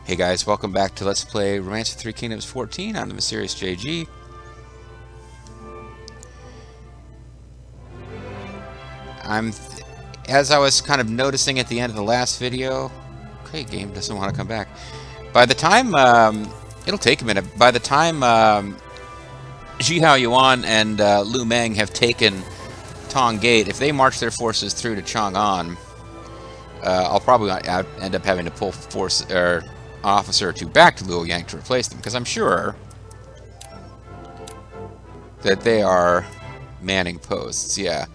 Hey guys, welcome back to Let's Play Romance of Three Kingdoms 14 on the Mysterious JG. As I was kind of noticing at the end of the last video, okay, game doesn't want to come back. By the time, it'll take a minute. By the time Howl Yuan and Lu Meng have taken Tong Gate, if they march their forces through to Chang'an, I'll probably end up having to pull officer or two back to Luoyang to replace them, because I'm sure that they are manning posts. Yeah,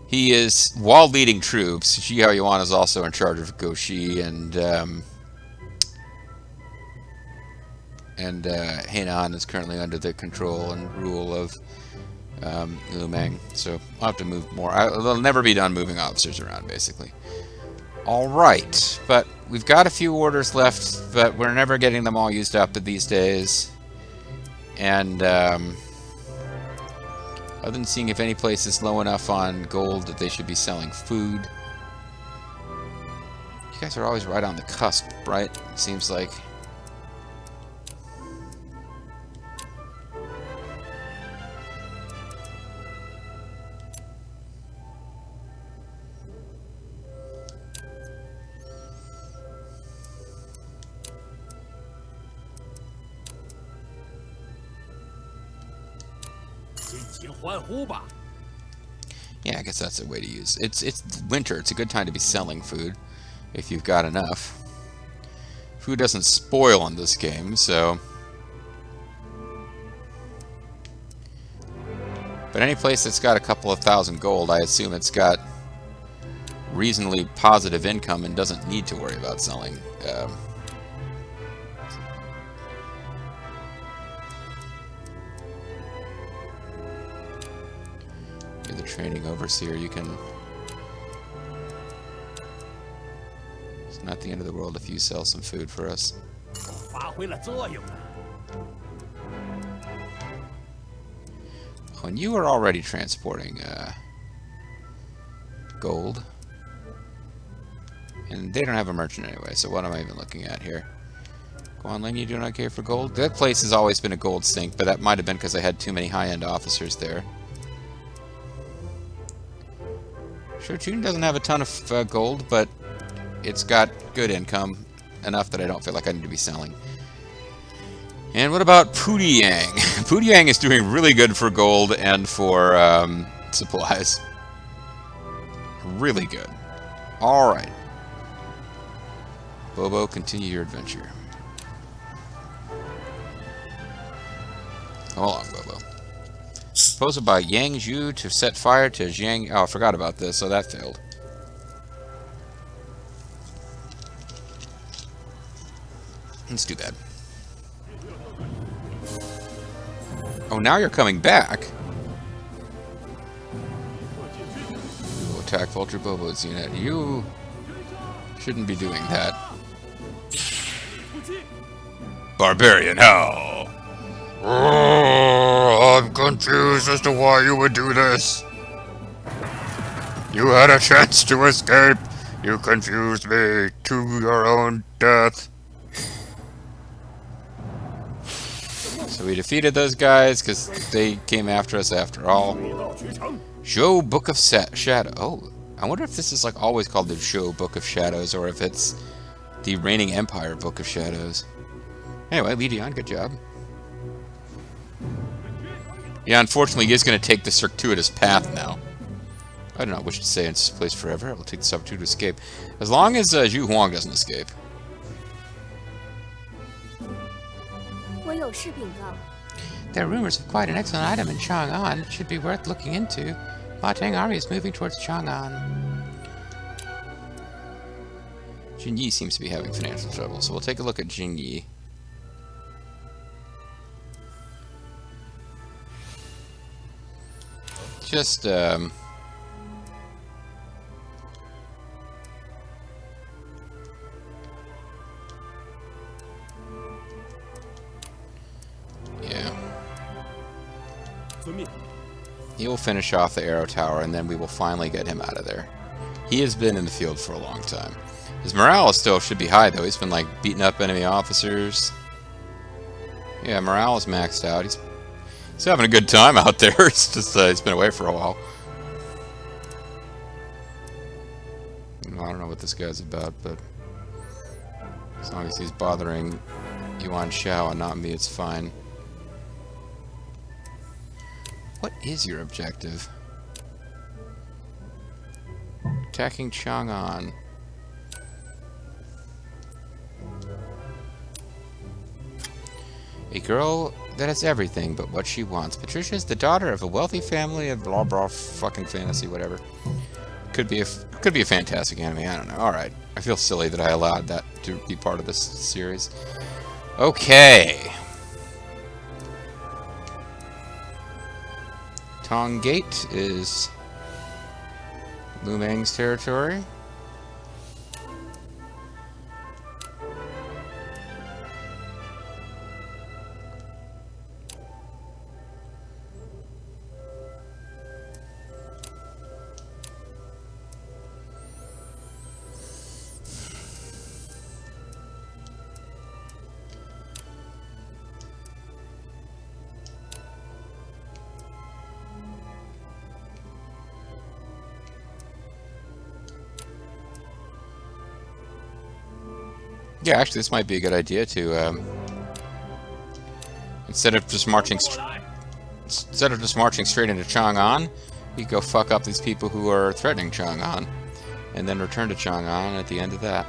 he is, while leading troops. Howl Yuan is also in charge of Goshi and Hainan is currently under the control and rule of Lu Meng. So I'll have to move more. I'll never be done moving officers around, basically. Alright, but we've got a few orders left, but we're never getting them all used up these days. And, other than seeing if any place is low enough on gold that they should be selling food. You guys are always right on the cusp, right? It seems like. Yeah, I guess that's a way to use it. It's winter. It's a good time to be selling food if you've got enough. Food doesn't spoil in this game, so. But any place that's got a couple of thousand gold, I assume it's got reasonably positive income and doesn't need to worry about selling. You're the training overseer. You can. It's not the end of the world if you sell some food for us. When you are already transporting gold, and they don't have a merchant anyway, so what am I even looking at here? Guanling, you doing okay for gold? That place has always been a gold sink, but that might have been because I had too many high-end officers there. Shochun doesn't have a ton of gold, but it's got good income, enough that I don't feel like I need to be selling. And what about Pudiyang? Pudiyang is doing really good for gold and for supplies. Really good. Alright. Bobo, continue your adventure. Hold on, Bobo. Proposed by Yang Zhu to set fire to Jiang... Oh, I forgot about this, so that failed. That's too bad. Oh, now you're coming back. We'll attack Vulture Bobo's unit. You shouldn't be doing that. Barbarian Howl! Oh, I'm confused as to why you would do this. You had a chance to escape. You confused me to your own death. So we defeated those guys because they came after us after all. Show Book of Shadow. Oh, I wonder if this is like always called the Show Book of Shadows or if it's the Reigning Empire Book of Shadows. Anyway, Li Dian, good job. Yeah, unfortunately, he is going to take the circuitous path now. I do not wish to stay in this place forever. I will take this opportunity to escape. As long as Zhu Huang doesn't escape. There are rumors of quite an excellent item in Chang'an. It should be worth looking into. Batang army is moving towards Chang'an. Jingyi seems to be having financial trouble, so we'll take a look at Jingyi. Just, yeah. He will finish off the arrow tower, and then we will finally get him out of there. He has been in the field for a long time. His morale still should be high, though. He's been, like, beating up enemy officers. Yeah, morale is maxed out. He's having a good time out there. It's just, he's been away for a while. I don't know what this guy's about, but as long as he's bothering Yuan Shao and not me, it's fine. What is your objective? Attacking Chang'an. A girl that has everything but what she wants. Patricia is the daughter of a wealthy family of blah blah fucking fantasy, whatever. Could be a fantastic anime, I don't know. Alright. I feel silly that I allowed that to be part of this series. Okay. Tong Gate is Lu Meng's territory. Yeah, actually, this might be a good idea to instead of just marching straight into Chang'an, you go fuck up these people who are threatening Chang'an, and then return to Chang'an at the end of that.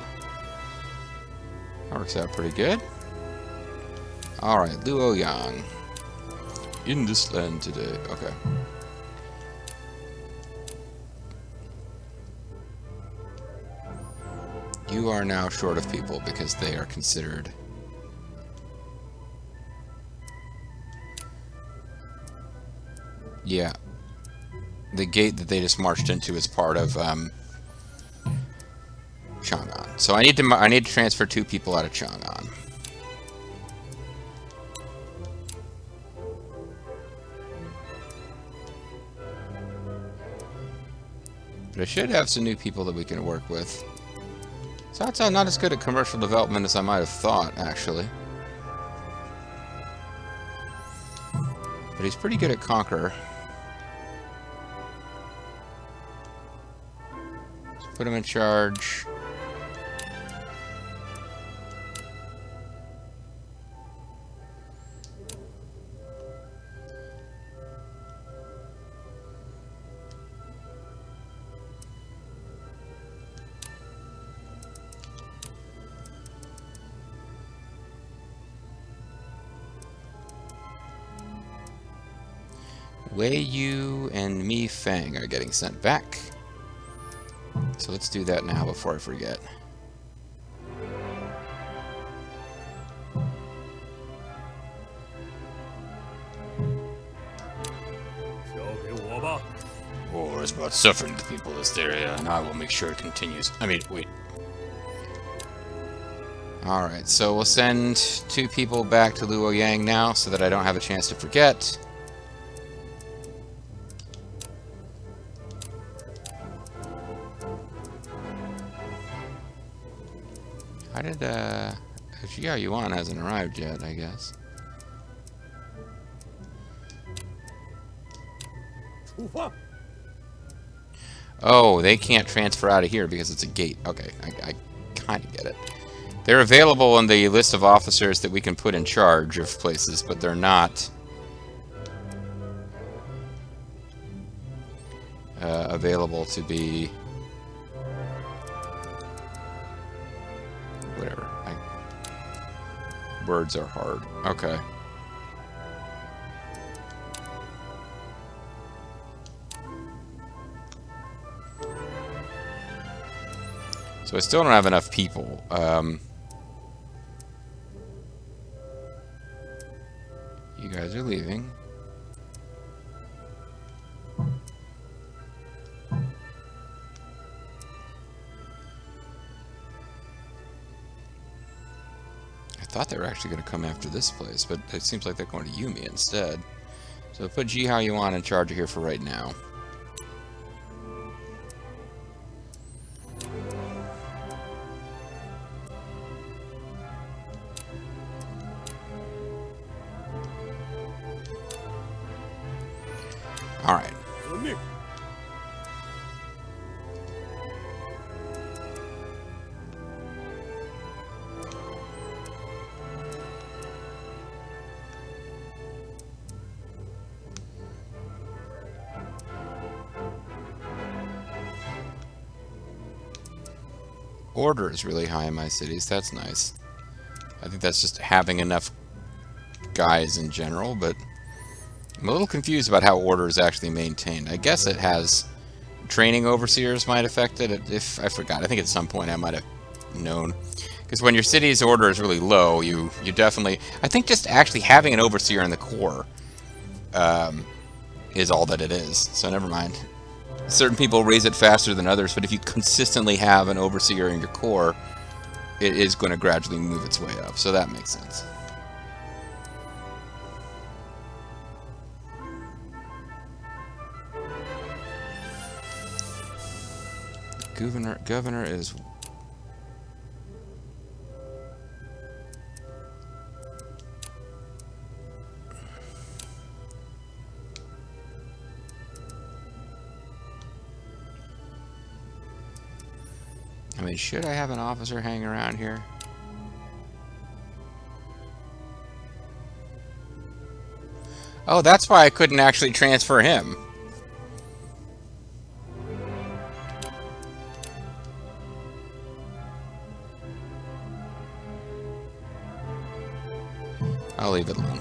That works out pretty good. All right, Luo Yang in this land today. Okay. You are now short of people because they are considered... Yeah. The gate that they just marched into is part of Chang'an. So I need to transfer 2 people out of Chang'an. But I should have some new people that we can work with. So that's not as good at commercial development as I might have thought, actually. But he's pretty good at Conquer. Let's put him in charge. Wei Yu and Mi Feng are getting sent back. So let's do that now before I forget. War is about suffering the people of this area, and I will make sure it continues. Wait. Alright, so we'll send 2 people back to Luo Yang now, so that I don't have a chance to forget. How did, Xiao Yuan hasn't arrived yet, I guess. Oh, they can't transfer out of here because it's a gate. Okay, I kind of get it. They're available in the list of officers that we can put in charge of places, but they're not available to be... Whatever. Words are hard. Okay. So I still don't have enough people. You guys are leaving. I thought they were actually going to come after this place, but it seems like they're going to Yumi instead. So put Ji-Hao Yuan in charge of here for right now. Alright. Order is really high in my cities. That's nice. I think that's just having enough guys in general, but I'm a little confused about how order is actually maintained. I guess it has training overseers might affect it. If I forgot, I think at some point I might have known. Because when your city's order is really low, you definitely... I think just actually having an overseer in the core is all that it is. So never mind. Certain people raise it faster than others, but if you consistently have an overseer in your core, it is going to gradually move its way up. So that makes sense. Governor is... I mean, should I have an officer hang around here? Oh, that's why I couldn't actually transfer him. I'll leave it alone.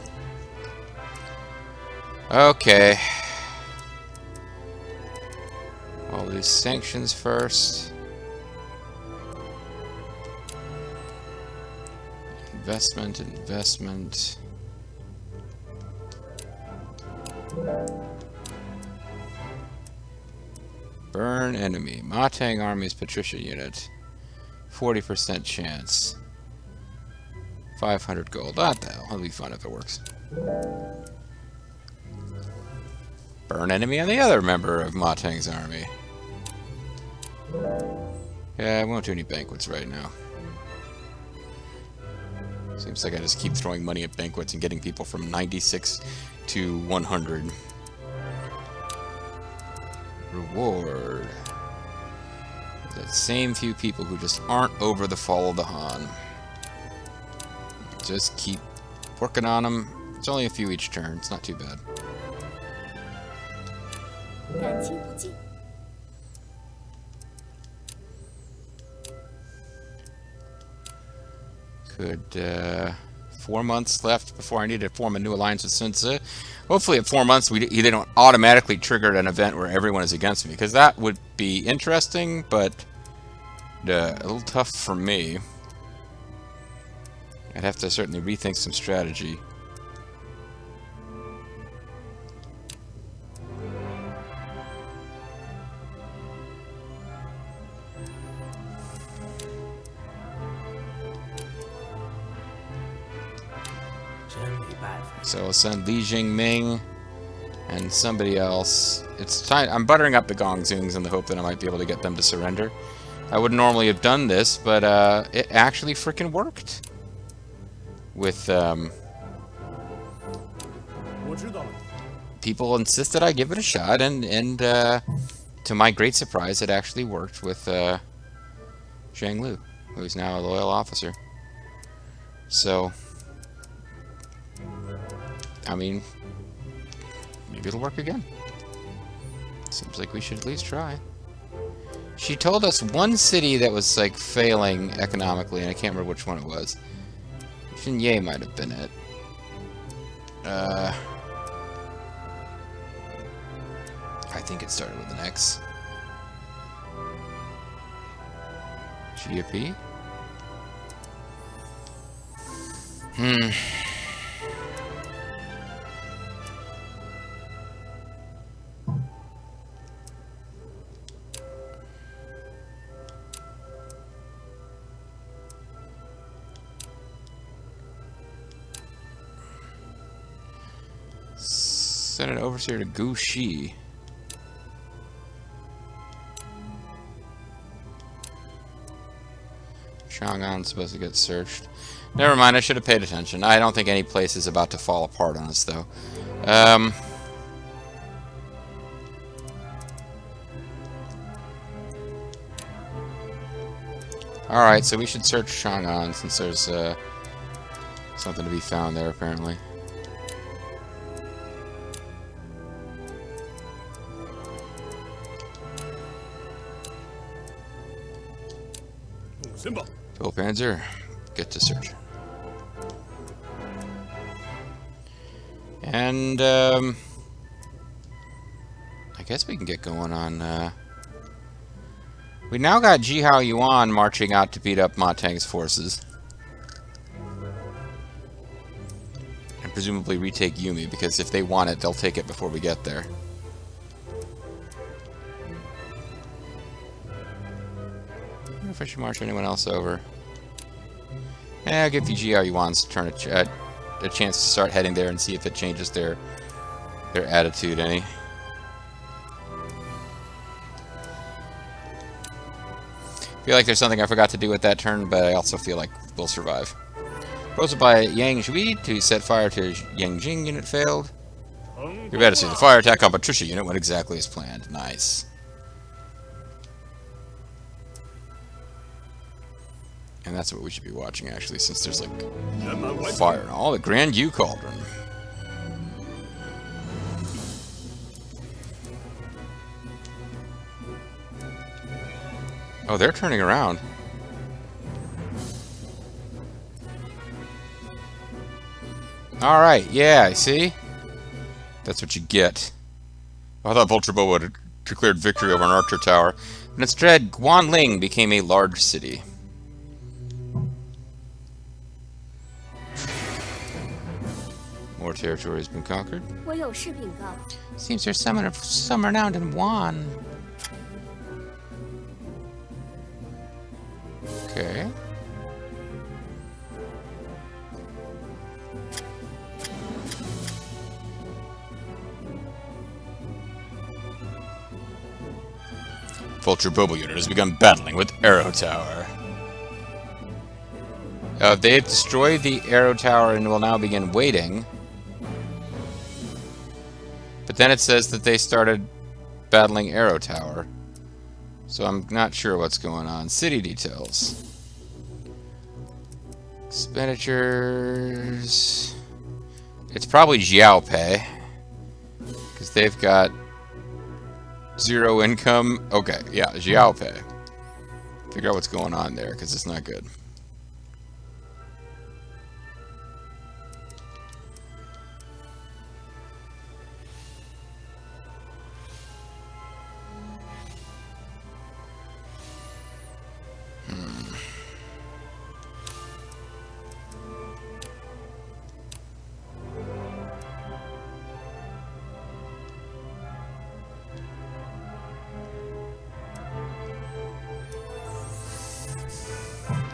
Okay. All these sanctions first. Investment. Burn enemy. Matang Army's Patricia unit. 40% chance. 500 gold. What the hell? It'll be fun if it works. Burn enemy on the other member of Matang's army. Yeah, I won't do any banquets right now. Seems like I just keep throwing money at banquets and getting people from 96 to 100. Reward. That same few people who just aren't over the fall of the Han. Just keep working on them. It's only a few each turn. It's not too bad. Could, 4 months left before I need to form a new alliance with Sun Tzu. Hopefully at 4 months they don't automatically trigger an event where everyone is against me, because that would be interesting, but a little tough for me. I'd have to certainly rethink some strategy. So I'll send Li Jingming and somebody else. It's time. I'm buttering up the Gongzungs in the hope that I might be able to get them to surrender. I would normally have done this, but it actually freaking worked. With people insisted I give it a shot, and to my great surprise, it actually worked with Zhang Lu, who's now a loyal officer. So, I mean, maybe it'll work again. Seems like we should at least try. She told us one city that was like failing economically, and I can't remember which one it was. Xinye might have been it. I think it started with an X. GFP? Send an overseer to Guxi. Chang'an's supposed to get searched. Never mind, I should have paid attention. I don't think any place is about to fall apart on us, though. Alright, so we should search Chang'an since there's something to be found there, apparently. Phil Panzer, get to search. And, I guess we can get going on, we now got Jihao Yuan marching out to beat up Ma Tang's forces. And presumably retake Yumi, because if they want it, they'll take it before we get there. I wonder if I should march anyone else over. I'll give Jihao Yuan's turn a chance to start heading there and see if it changes their attitude any. I feel like there's something I forgot to do with that turn, but I also feel like we'll survive. Proposal by Yang Zhui to set fire to Yangjing unit failed. Your better see the fire attack on Patricia unit went exactly as planned. Nice. And that's what we should be watching, actually, since there's, like, fire and all. The Grand U Cauldron. Oh, they're turning around. Alright, yeah, see? That's what you get. I thought Vulture Bobo had declared victory over an archer tower. But instead, Guanling became a large city. More territory has been conquered. Seems there's some renowned in Wan. Okay. Vulture Bobo unit has begun battling with Arrow Tower. They have destroyed the Arrow Tower and will now begin waiting. But then it says that they started battling Arrow Tower. So I'm not sure what's going on. City details. Expenditures. It's probably Xiaopei. Because they've got 0 income. Okay, yeah, Xiaopei. Figure out what's going on there, because it's not good.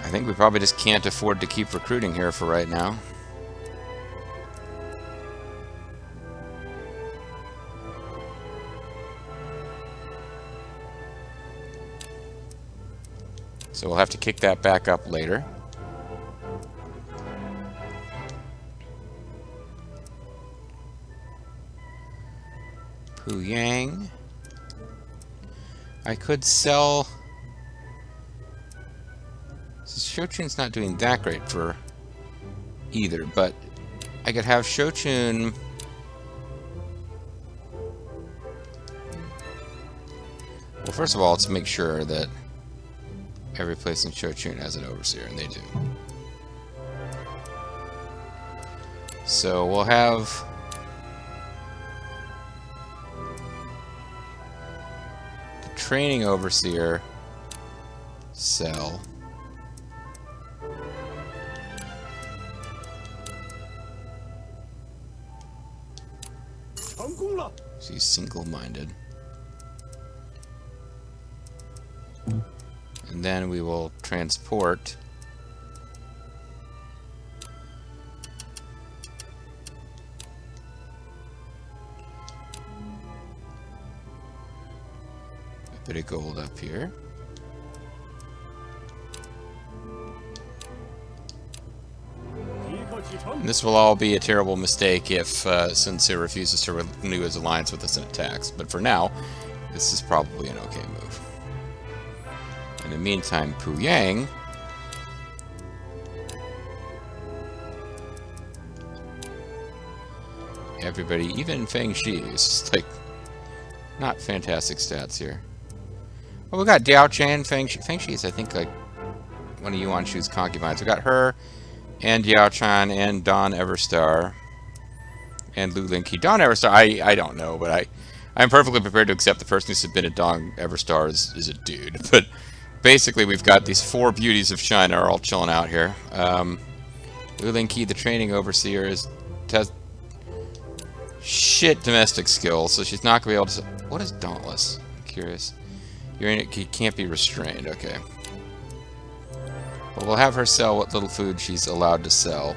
I think we probably just can't afford to keep recruiting here for right now. So we'll have to kick that back up later. Puyang. I could sell... Shochun's not doing that great for either, but I could have Shochun... Well, first of all, let's make sure that every place in Shochun has an overseer, and they do. So we'll have... the training overseer sell. She's single-minded. And then we will transport a bit of gold up here. And this will all be a terrible mistake if Sun Tzu refuses to renew his alliance with us and attacks. But for now, this is probably an okay move. In the meantime, Puyang everybody, even Feng Shi, is like not fantastic stats here. Well, we got Diao Chan, Feng Shi. Feng Shi is, I think, like one of Yuan Shu's concubines. We got her and Diao Chan and Dawn Everstar and Lu Linqi. Dawn Everstar, I don't know, but I'm perfectly prepared to accept the person who submitted Dawn Everstar is a dude. But basically, we've got these 4 beauties of China are all chilling out here. Lu Linqi, the training overseer, has shit domestic skills, so she's not gonna be able to. What is Dauntless? I'm curious. You're in it. You can't be restrained. Okay. Well, we'll have her sell what little food she's allowed to sell.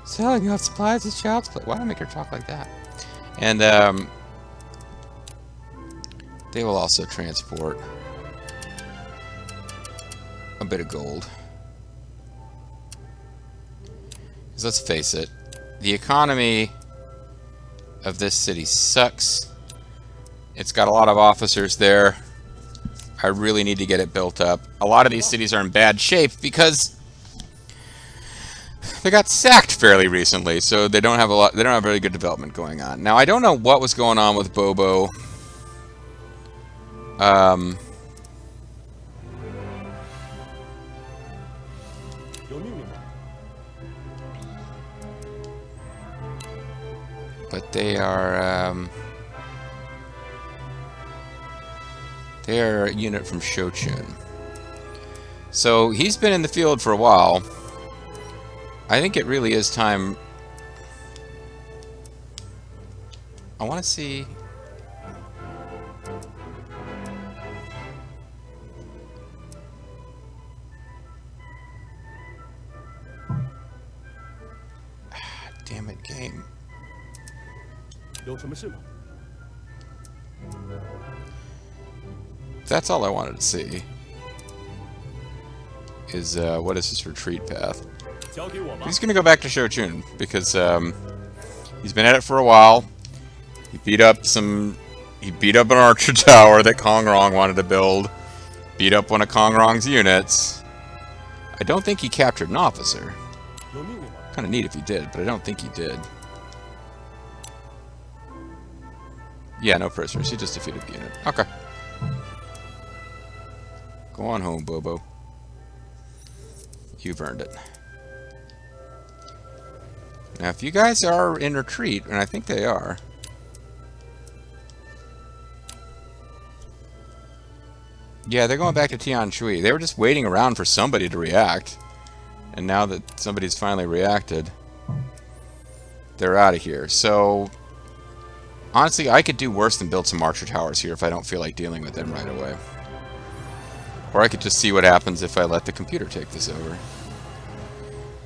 Selling out supplies is child's play. Why do I make her talk like that? And they will also transport a bit of gold. Because let's face it, the economy of this city sucks. It's got a lot of officers there. I really need to get it built up. A lot of these cities are in bad shape because they got sacked fairly recently, so they don't have a lot. They don't have very good development going on. Now, I don't know what was going on with Bobo. But they are a unit from Shochun. So he's been in the field for a while. I think it really is time. I want to see. Damn it, game. That's all I wanted to see. Is what is his retreat path? He's gonna go back to Shochun because he's been at it for a while. He beat up an archer tower that Kong Rong wanted to build. Beat up one of Kong Rong's units. I don't think he captured an officer. Kind of neat if he did, but I don't think he did. Yeah, no prisoners. He just defeated the unit. Okay. Go on home, Bobo. You've earned it. Now, if you guys are in retreat, and I think they are, yeah, they're going back to Tianshui. They were just waiting around for somebody to react. And now that somebody's finally reacted, they're out of here. So, honestly, I could do worse than build some archer towers here if I don't feel like dealing with them right away. Or I could just see what happens if I let the computer take this over.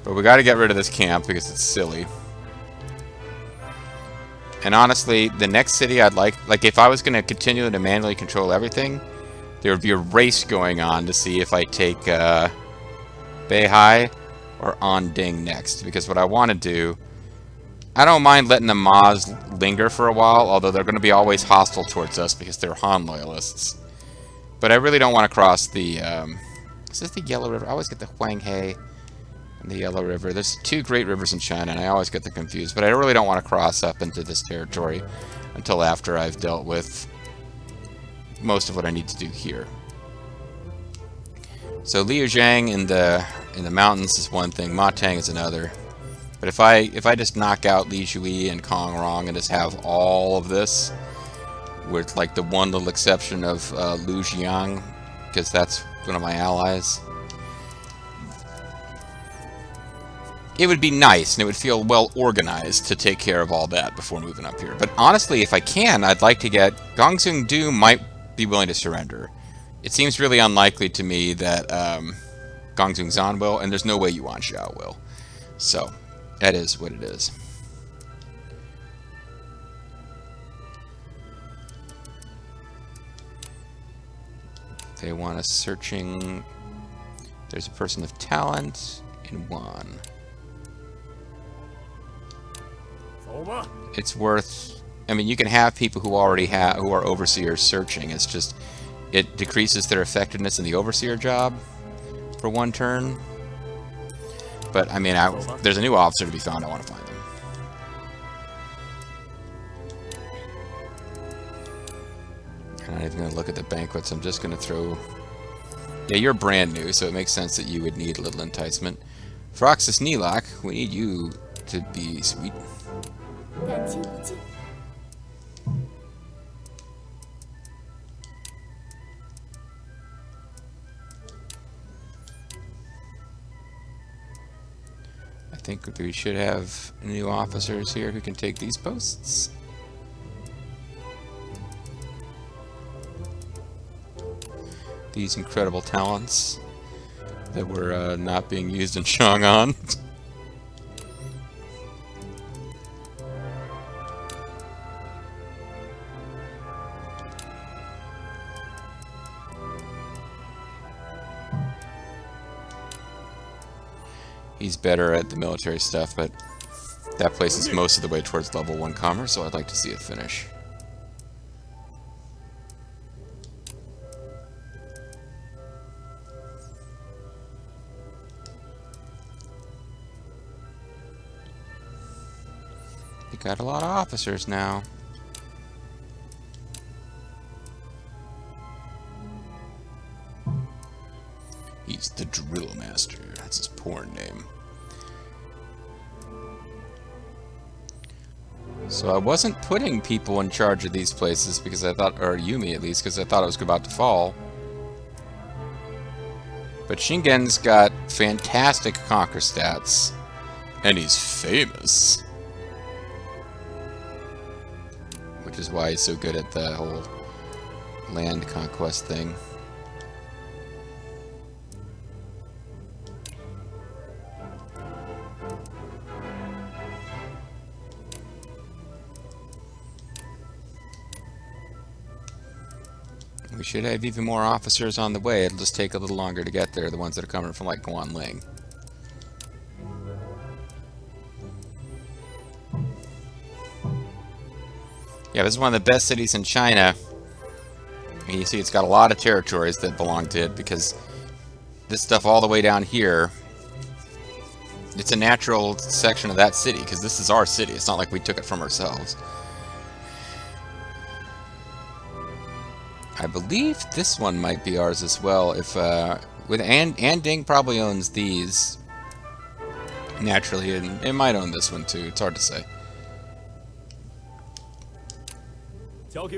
But we got to get rid of this camp because it's silly. And honestly, the next city I'd like if I was going to continue to manually control everything, there would be a race going on to see if I take Beihai or Anding next. Because what I want to do, I don't mind letting the Ma's linger for a while, although they're going to be always hostile towards us because they're Han loyalists. But I really don't want to cross the, is this the Yellow River? I always get the Huanghe and the Yellow River. There's 2 great rivers in China, and I always get them confused. But I really don't want to cross up into this territory until after I've dealt with most of what I need to do here. So Liu Zhang in the mountains is one thing, Ma Tang is another. But if I just knock out Li Jui and Kong Rong and just have all of this, with like the one little exception of Lu Jiang, because that's one of my allies, it would be nice and it would feel well organized to take care of all that before moving up here. But honestly, if I can, I'd like to get Gongsun Du might be willing to surrender. It seems really unlikely to me that Gongsun Zan will, and there's no way Yuan Shao will. So that is what it is. They want us searching. There's a person of talent in one. It's worth. I mean, you can have people who already who are overseers searching. It's just it decreases their effectiveness in the overseer job for 1 turn. But, I mean, there's a new officer to be found. I want to find them. I'm not even going to look at the banquets. I'm just going to throw... Yeah, you're brand new, so it makes sense that you would need a little enticement. Froxus Neelok, we need you to be sweet. I think we should have new officers here who can take these posts. These incredible talents that were not being used in Chang'an. He's better at the military stuff, but that place is most of the way towards level 1 commerce, so I'd like to see it finish. You got a lot of officers now. He's the Drill Master. That's his porn name. So I wasn't putting people in charge of these places because I thought, or Yumi at least, because I thought it was about to fall. But Shingen's got fantastic conquer stats. And he's famous. Which is why he's so good at the whole land conquest thing. We should have even more officers on the way. It'll just take a little longer to get there, the ones that are coming from like Guanling. Yeah, this is one of the best cities in China. And you see it's got a lot of territories that belong to it because this stuff all the way down here, it's a natural section of that city because this is our city. It's not like we took it from ourselves. I believe this one might be ours as well. If with Anding probably owns these naturally, and it might own this one too. It's hard to say. We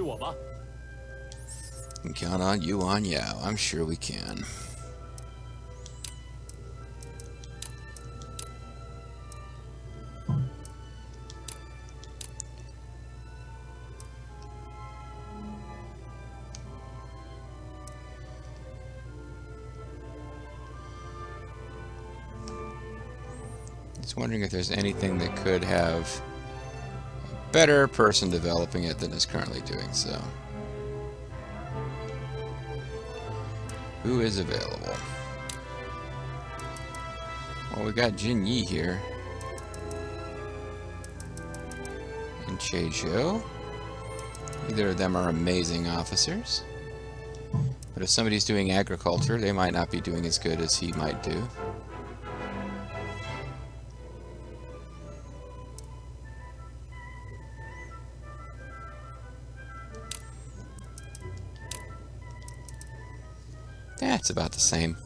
can count on Yuan Yao. I'm sure we can. Just wondering if there's anything that could have a better person developing it than is currently doing so. Who is available? Well, we got Jin Yi here. And Che Zhou. Either of them are amazing officers. But if somebody's doing agriculture, they might not be doing as good as he might do. That's about the same.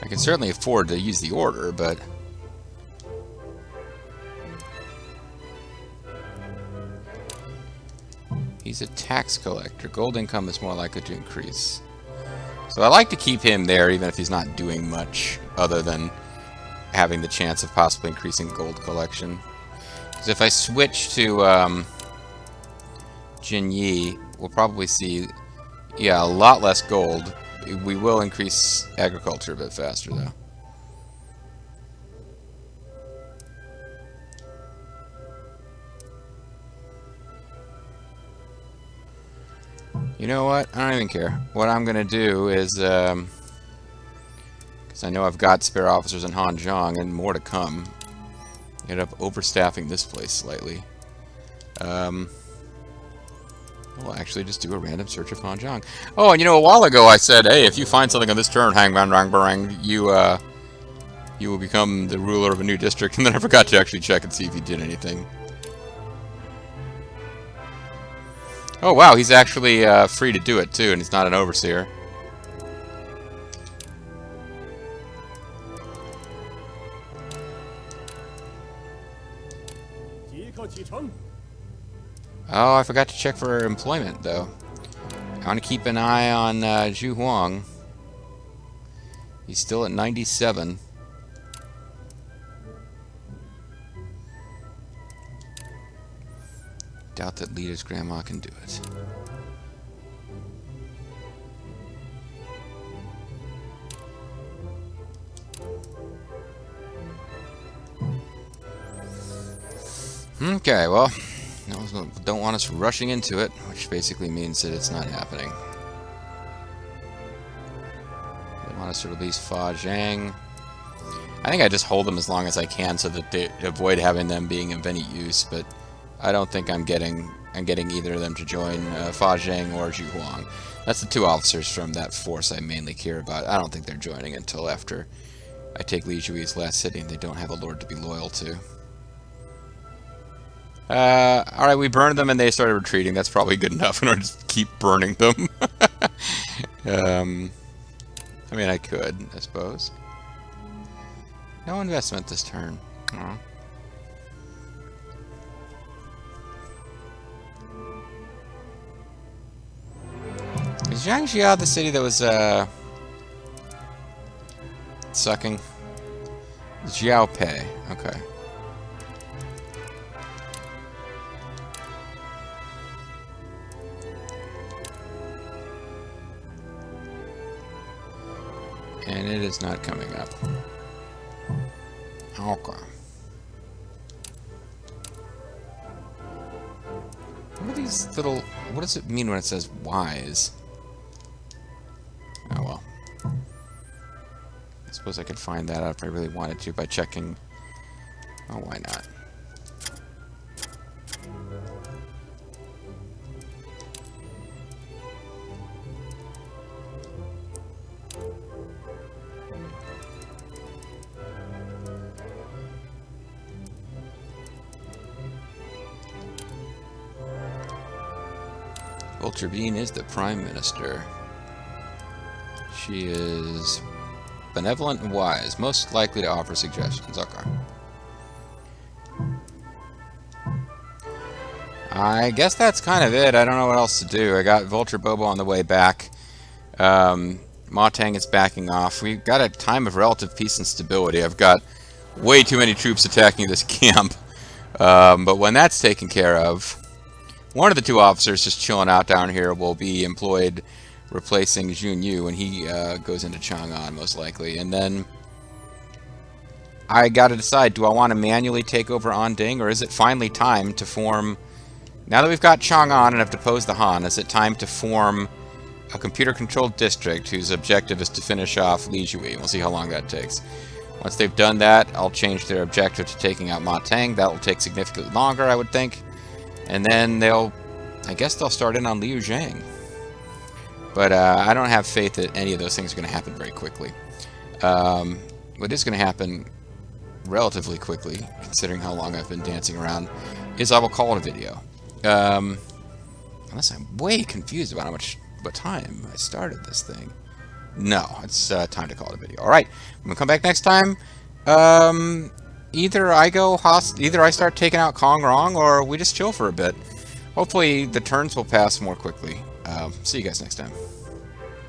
I can certainly afford to use the order, but he's a tax collector. Gold income is more likely to increase. So I like to keep him there even if he's not doing much other than having the chance of possibly increasing gold collection. Because if I switch to Jin Yi, we'll probably see, yeah, a lot less gold. We will increase agriculture a bit faster, though. You know what? I don't even care. What I'm going to do is, because I know I've got spare officers in Hanzhong and more to come, end up overstaffing this place slightly. We'll actually just do a random search of Hanjiang. Oh, and you know, a while ago I said, hey, if you find something on this turn, Hangman Rang Barang, you will become the ruler of a new district, and then I forgot to actually check and see if he did anything. Oh wow, he's actually free to do it too, and he's not an overseer. Oh, I forgot to check for employment, though. I want to keep an eye on Zhu Huang. He's still at 97. Doubt that Lita's grandma can do it. Okay, well, don't want us rushing into it, which basically means that it's not happening. They want us to release Fa Zhang. I think I just hold them as long as I can so that they avoid having them being of any use, but I don't think I'm getting either of them to join Fa Zhang or Zhu Huang. That's the two officers from that force I mainly care about. I don't think they're joining until after I take Li Jui's last city and they don't have a lord to be loyal to. Alright, we burned them and they started retreating. That's probably good enough in order to keep burning them. I mean, I could, I suppose. No investment this turn. Aww. Is Jiangjia the city that was, sucking? Xiaopei, okay. And it is not coming up. Okay. What are these little... What does it mean when it says wise? Oh well. I suppose I could find that out if I really wanted to by checking... Oh, why not? Vulture Bean is the Prime Minister. She is benevolent and wise, most likely to offer suggestions. Okay. I guess that's kind of it. I don't know what else to do. I got Vulture Bobo on the way back. Ma Tang is backing off. We've got a time of relative peace and stability. I've got way too many troops attacking this camp. But when that's taken care of, one of the two officers just chilling out down here will be employed replacing Jun Yu when he goes into Chang'an, most likely. And then I got to decide, do I want to manually take over Anding, or is it finally time to form... Now that we've got Chang'an and have deposed the Han, is it time to form a computer-controlled district whose objective is to finish off Li Jui? We'll see how long that takes. Once they've done that, I'll change their objective to taking out Ma Tang. That will take significantly longer, I would think. And then I guess they'll start in on Liu Zhang. But I don't have faith that any of those things are going to happen very quickly. What is going to happen relatively quickly, considering how long I've been dancing around, is I will call it a video. Unless I'm way confused about what time I started this thing. No, it's time to call it a video. Alright, I'm going to come back next time. Either I start taking out Kong Rong, or we just chill for a bit. Hopefully the turns will pass more quickly. See you guys next time.